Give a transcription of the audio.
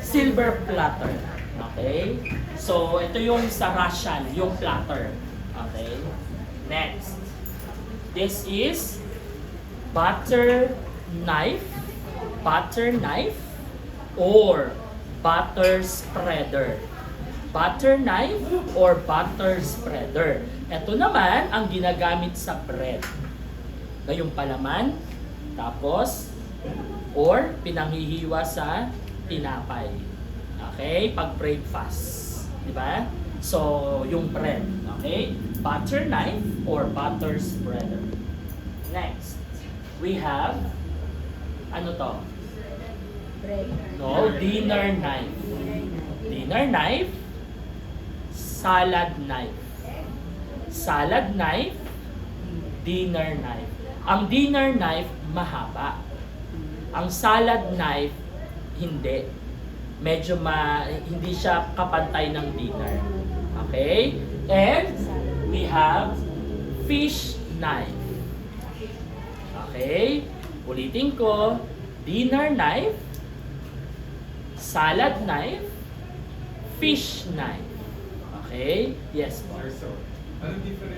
silver platter. Okay? So, ito yung sa Russian, yung platter. Okay? Next. This is butter knife, or butter spreader. Butter knife or butter spreader. Ito naman ang ginagamit sa bread. Yung palaman, tapos, or pinanghihiwa sa tinapay. Okay? Pag breakfast. Diba? So, yung bread. Okay? Butter knife or butter spreader. Next, we have, ano to? No, dinner knife. Dinner knife, salad knife. Salad knife, dinner knife. Ang dinner knife, mahaba. Ang salad knife, hindi. Medyo hindi siya kapantay ng dinner. Okay? And we have fish knife. Okay? Ulitin ko, dinner knife, salad knife, fish knife. Okay? Yes, po. Anong difference